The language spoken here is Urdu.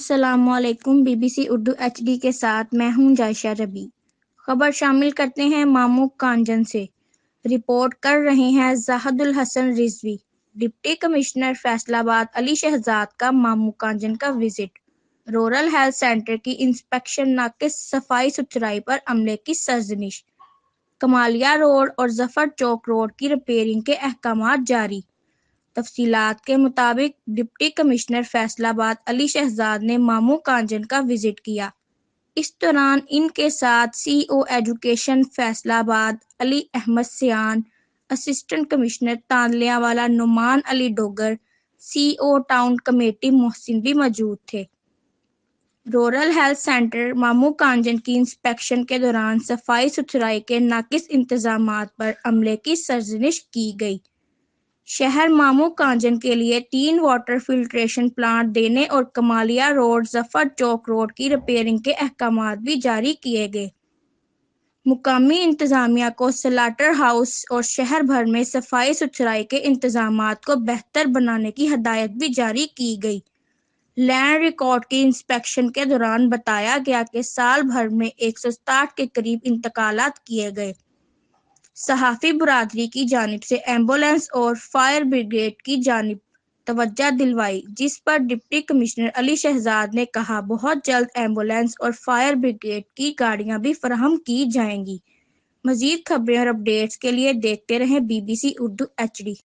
السلام علیکم۔ B B C Urdu H D کے ساتھ میں ہوں جائشہ ربیع۔ خبر شامل کرتے ہیں مامو کانجن سے۔ رپورٹ کر رہے ہیں زاہد الحسن رضوی۔ ڈپٹی کمشنر فیصل آباد علی شہزاد کا مامو کانجن کا وزٹ۔ رورل ہیلتھ سینٹر کی انسپیکشن، ناقص صفائی ستھرائی پر عملے کی سرزنش۔ کمالیہ روڈ اور ظفر چوک روڈ کی ریپیئرنگ کے احکامات جاری۔ تفصیلات کے مطابق ڈپٹی کمشنر فیصل آباد علی شہزاد نے مامو کانجن کا وزٹ کیا۔ اس دوران ان کے ساتھ سی او ایجوکیشن فیصل آباد علی احمد سیان، اسسٹنٹ کمشنر تانلیہ والا نعمان علی ڈوگر، سی او ٹاؤن کمیٹی محسن بھی موجود تھے۔ رورل ہیلتھ سینٹر مامو کانجن کی انسپیکشن کے دوران صفائی ستھرائی کے ناقص انتظامات پر عملے کی سرزنش کی گئی۔ شہر مامو کانجن کے لیے 3 واٹر فلٹریشن پلانٹ دینے اور کمالیہ روڈ ظفر چوک روڈ کی ریپیئرنگ کے احکامات بھی جاری کیے گئے۔ مقامی انتظامیہ کو سلاٹر ہاؤس اور شہر بھر میں صفائی ستھرائی کے انتظامات کو بہتر بنانے کی ہدایت بھی جاری کی گئی۔ لینڈ ریکارڈ کی انسپیکشن کے دوران بتایا گیا کہ سال بھر میں 167 کے قریب انتقالات کیے گئے۔ صحافی برادری کی جانب سے ایمبولینس اور فائر بریگیڈ کی جانب توجہ دلوائی، جس پر ڈپٹی کمشنر علی شہزاد نے کہا بہت جلد ایمبولینس اور فائر بریگیڈ کی گاڑیاں بھی فراہم کی جائیں گی۔ مزید خبریں اور اپڈیٹس کے لیے دیکھتے رہیں B B C Urdu H D.